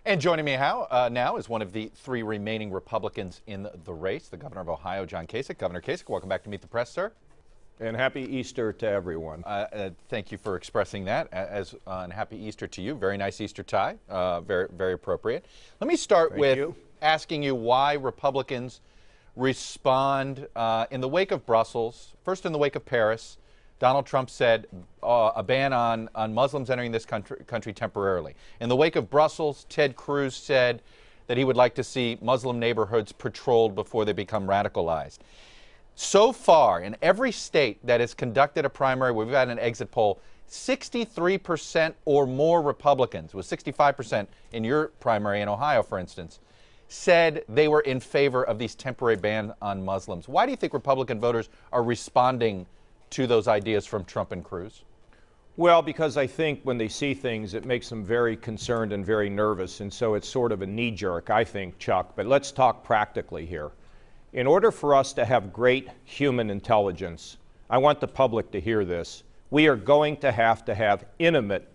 And joining me now is one of the three remaining Republicans in the race, the governor of Ohio, John Kasich. Governor Kasich, welcome back to Meet the Press, sir. And happy Easter to everyone. Thank you for expressing that, and happy Easter to you. Very nice Easter tie, very, very appropriate. Let me start with asking you why Republicans respond in the wake of Brussels, first in the wake of Paris. Donald Trump said a ban on Muslims entering this country temporarily. In the wake of Brussels, Ted Cruz said that he would like to see Muslim neighborhoods patrolled before they become radicalized. So far, in every state that has conducted a primary, we've had an exit poll, 63% or more Republicans, with 65% in your primary in Ohio, for instance, said they were in favor of these temporary bans on Muslims. Why do you think Republican voters are responding to those ideas from Trump and Cruz? Well, because I think when they see things, it makes them very concerned and very nervous, and so it's sort of a knee-jerk, I think, Chuck. But let's talk practically here. In order for us to have great human intelligence, I want the public to hear this, we are going to have intimate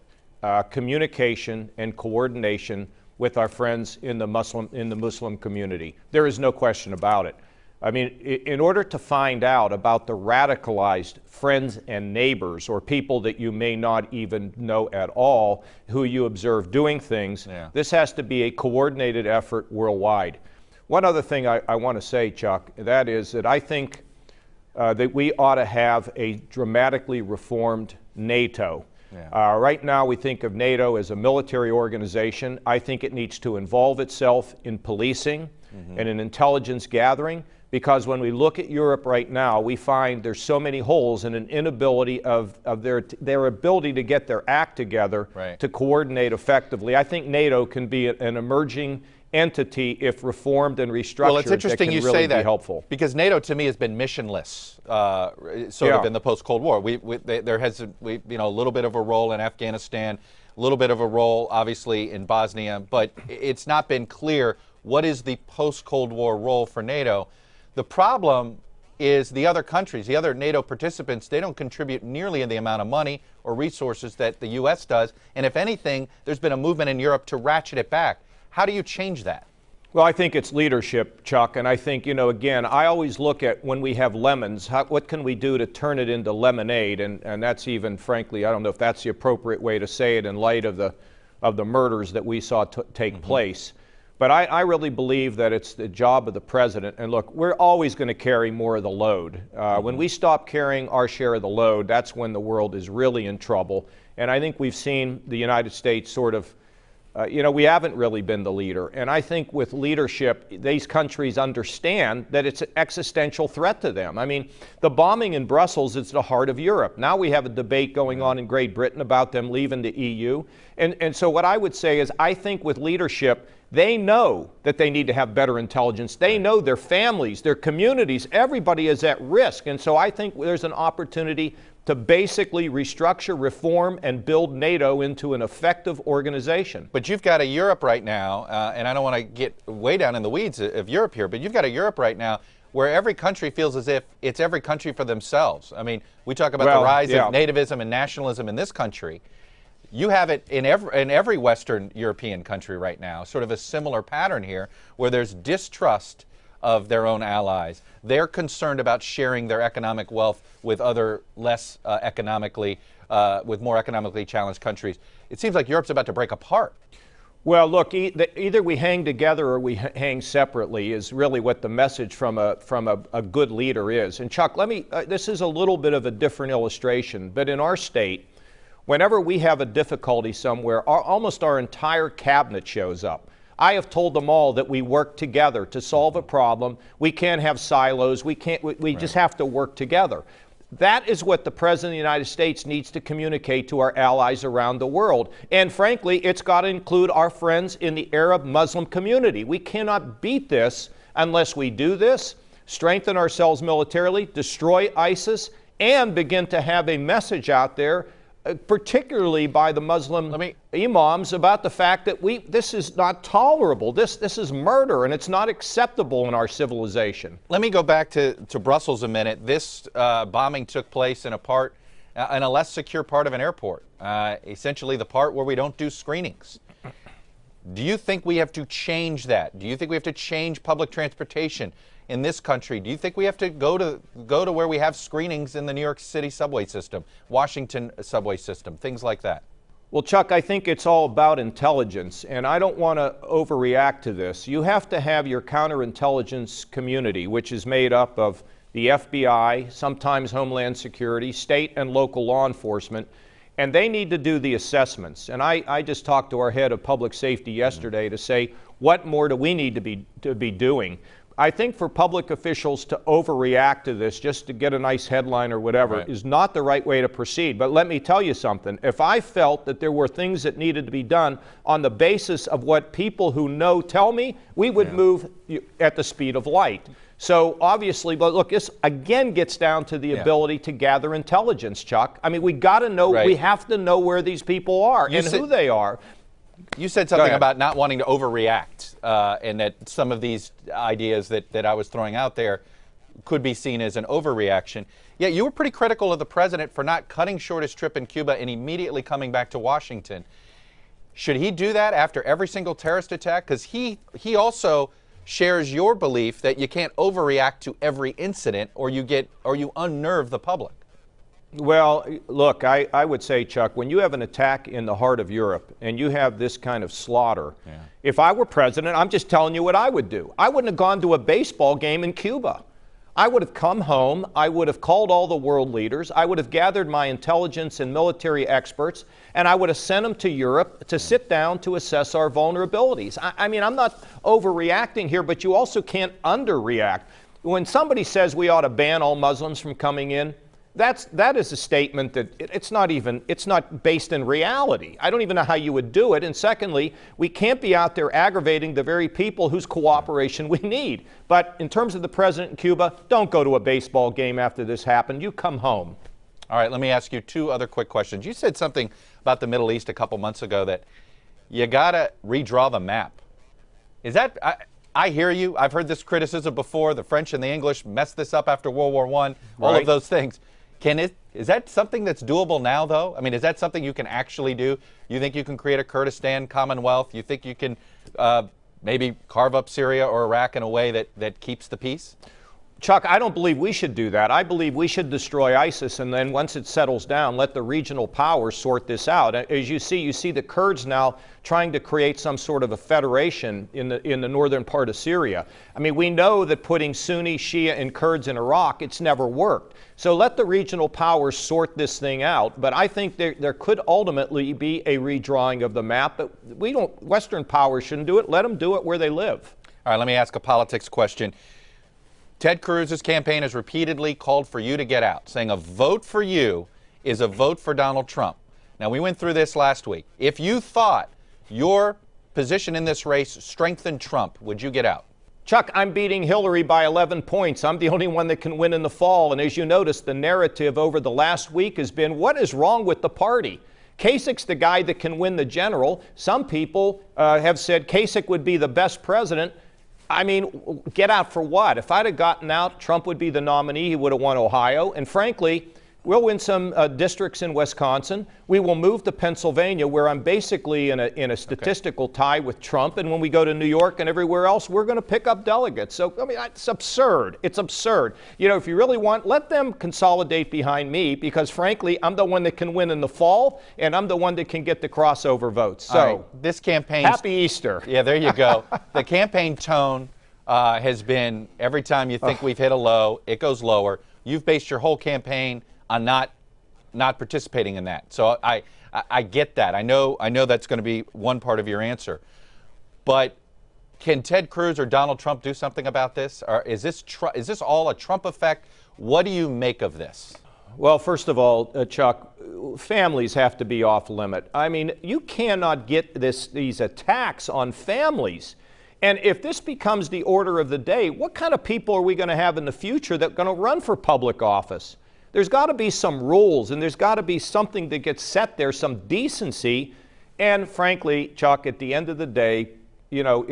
communication and coordination with our friends in the Muslim community. There is no question about it. I mean, in order to find out about the radicalized friends and neighbors or people that you may not even know at all who you observe doing things, this has to be a coordinated effort worldwide. One other thing I want to say, Chuck, that is that I think that we ought to have a dramatically reformed NATO. Right now we think of NATO as a military organization. I think it needs to involve itself in policing and in intelligence gathering, because when we look at Europe right now, we find there's so many holes and an inability of their ability to get their act together to coordinate effectively. I think NATO can be an emerging entity if reformed and restructured. Well, it's interesting you say that, helpful. Because NATO to me has been missionless, sort of in the post-Cold War. There has a little bit of a role in Afghanistan, a little bit of a role obviously in Bosnia, but it's not been clear what is the post-Cold War role for NATO. The problem is the other countries, the other NATO participants, they don't contribute nearly in the amount of money or resources that the U.S. does. And if anything, there's been a movement in Europe to ratchet it back. How do you change that? Well, I think it's leadership, Chuck, and I think, again, I always look at when we have lemons, what can we do to turn it into lemonade? And that's even, frankly, I don't know if that's the appropriate way to say it in light of the murders that we saw take place. But I really believe that it's the job of the president. And look, we're always going to carry more of the load. When we stop carrying our share of the load, that's when the world is really in trouble. And I think we've seen the United States sort of, we haven't really been the leader. And I think with leadership, these countries understand that it's an existential threat to them. I mean, the bombing in Brussels is the heart of Europe. Now we have a debate going on in Great Britain about them leaving the EU. And so what I would say is I think with leadership, they know that they need to have better intelligence. They know their families, their communities, everybody is at risk. And so I think there's an opportunity to basically restructure, reform, and build NATO into an effective organization. But you've got a Europe right now, and I don't want to get way down in the weeds of Europe here, but you've got a Europe right now where every country feels as if it's every country for themselves. I mean, we talk about the rise of nativism and nationalism in this country. You have it in every Western European country right now, sort of a similar pattern here, where there's distrust of their own allies. They're concerned about sharing their economic wealth with other less with more economically challenged countries. It seems like Europe's about to break apart. Well, look, either we hang together or we hang separately is really what the message from a good leader is. And Chuck, this is a little bit of a different illustration, but in our state, whenever we have a difficulty somewhere, almost our entire cabinet shows up. I have told them all that we work together to solve a problem. We can't have silos. We just have to work together. That is what the President of the United States needs to communicate to our allies around the world. And frankly, it's got to include our friends in the Arab Muslim community. We cannot beat this unless we do this, strengthen ourselves militarily, destroy ISIS, and begin to have a message out there particularly by the Muslim imams about the fact that this is not tolerable. This is murder, and it's not acceptable in our civilization. Let me go back to Brussels a minute. This bombing took place in a less secure part of an airport, essentially the part where we don't do screenings. Do you think we have to change that? Do you think we have to change public transportation in this country? Do you think we have to go to where we have screenings in the New York City subway system, Washington subway system, things like that? Well, Chuck, I think it's all about intelligence, and I don't want to overreact to this. You have to have your counterintelligence community, which is made up of the FBI, sometimes Homeland Security, state and local law enforcement, and they need to do the assessments. And I just talked to our head of public safety yesterday to say, what more do we need to be doing? I think for public officials to overreact to this just to get a nice headline or whatever is not the right way to proceed. But let me tell you something. If I felt that there were things that needed to be done on the basis of what people who know tell me, we would move at the speed of light. So obviously, but look, this again gets down to the ability to gather intelligence, Chuck. I mean, we got to know, we have to know where these people are and who they are. You said something about not wanting to overreact, and that some of these ideas that I was throwing out there could be seen as an overreaction. Yet you were pretty critical of the president for not cutting short his trip in Cuba and immediately coming back to Washington. Should he do that after every single terrorist attack? Because he also shares your belief that you can't overreact to every incident, or you unnerve the public. Well, look, I would say, Chuck, when you have an attack in the heart of Europe and you have this kind of slaughter, if I were president, I'm just telling you what I would do. I wouldn't have gone to a baseball game in Cuba. I would have come home. I would have called all the world leaders. I would have gathered my intelligence and military experts, and I would have sent them to Europe to sit down to assess our vulnerabilities. I mean, I'm not overreacting here, but you also can't underreact. When somebody says we ought to ban all Muslims from coming in, that is a statement that it's not based in reality. I don't even know how you would do it. And secondly, we can't be out there aggravating the very people whose cooperation we need. But in terms of the president in Cuba, don't go to a baseball game after this happened. You come home. All right, let me ask you two other quick questions. You said something about the Middle East a couple months ago that you got to redraw the map. Is that, I hear you. I've heard this criticism before. The French and the English messed this up after World War I, all of those things. Is that something that's doable now, though? I mean, is that something you can actually do? You think you can create a Kurdistan Commonwealth? You think you can maybe carve up Syria or Iraq in a way that keeps the peace? Chuck, I don't believe we should do that. I believe we should destroy ISIS, and then once it settles down, let the regional powers sort this out. As you see the Kurds now trying to create some sort of a federation in the northern part of Syria. I mean, we know that putting Sunni, Shia, and Kurds in Iraq, it's never worked. So let the regional powers sort this thing out. But I think there could ultimately be a redrawing of the map. But Western powers shouldn't do it. Let them do it where they live. All right, let me ask a politics question. Ted Cruz's campaign has repeatedly called for you to get out, saying a vote for you is a vote for Donald Trump. Now, we went through this last week. If you thought your position in this race strengthened Trump, would you get out? Chuck, I'm beating Hillary by 11 points. I'm the only one that can win in the fall. And as you notice, the narrative over the last week has been, what is wrong with the party? Kasich's the guy that can win the general. Some people have said Kasich would be the best president. I mean, get out for what? If I'd have gotten out, Trump would be the nominee. He would have won Ohio. And frankly, we'll win some districts in Wisconsin. We will move to Pennsylvania, where I'm basically in a statistical tie with Trump. And when we go to New York and everywhere else, we're going to pick up delegates. So, I mean, it's absurd. It's absurd. You know, if you really want, let them consolidate behind me, because frankly, I'm the one that can win in the fall, and I'm the one that can get the crossover votes. So, this campaign. Happy Easter. Yeah, there you go. The campaign tone has been, every time you think we've hit a low, it goes lower. You've based your whole campaign on not participating in that. So I get that. I know that's going to be one part of your answer. But can Ted Cruz or Donald Trump do something about this? Or is this all a Trump effect? What do you make of this? Well, first of all, Chuck, families have to be off limit. I mean, you cannot get these attacks on families. And if this becomes the order of the day, what kind of people are we going to have in the future that are going to run for public office? There's got to be some rules, and there's got to be something that gets set there, some decency. And frankly, Chuck, at the end of the day, you know,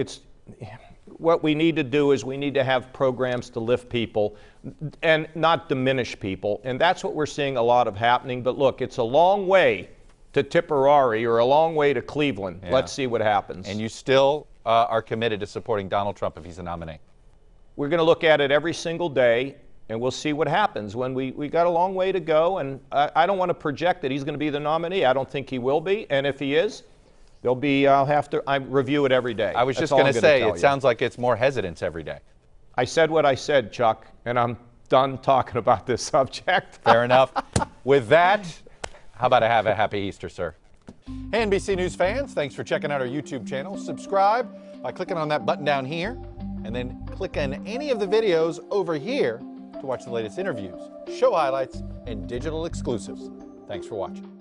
what we need to do is we need to have programs to lift people and not diminish people. And that's what we're seeing a lot of happening. But look, it's a long way to Tipperary or a long way to Cleveland. Yeah. Let's see what happens. And you still are committed to supporting Donald Trump if he's the nominee? We're going to look at it every single day, and we'll see what happens. When we got a long way to go, and I don't want to project that he's going to be the nominee. I don't think he will be, and if he is, there'll be, I review it every day. I was That's just going to say, tell it you. sounds like it's more hesitance every day. I said what I said, Chuck, and I'm done talking about this subject. Fair enough. With that, how about have a happy Easter, sir? Hey, NBC News fans, thanks for checking out our YouTube channel. Subscribe by clicking on that button down here, and then click on any of the videos over here to watch the latest interviews, show highlights, and digital exclusives. Thanks for watching.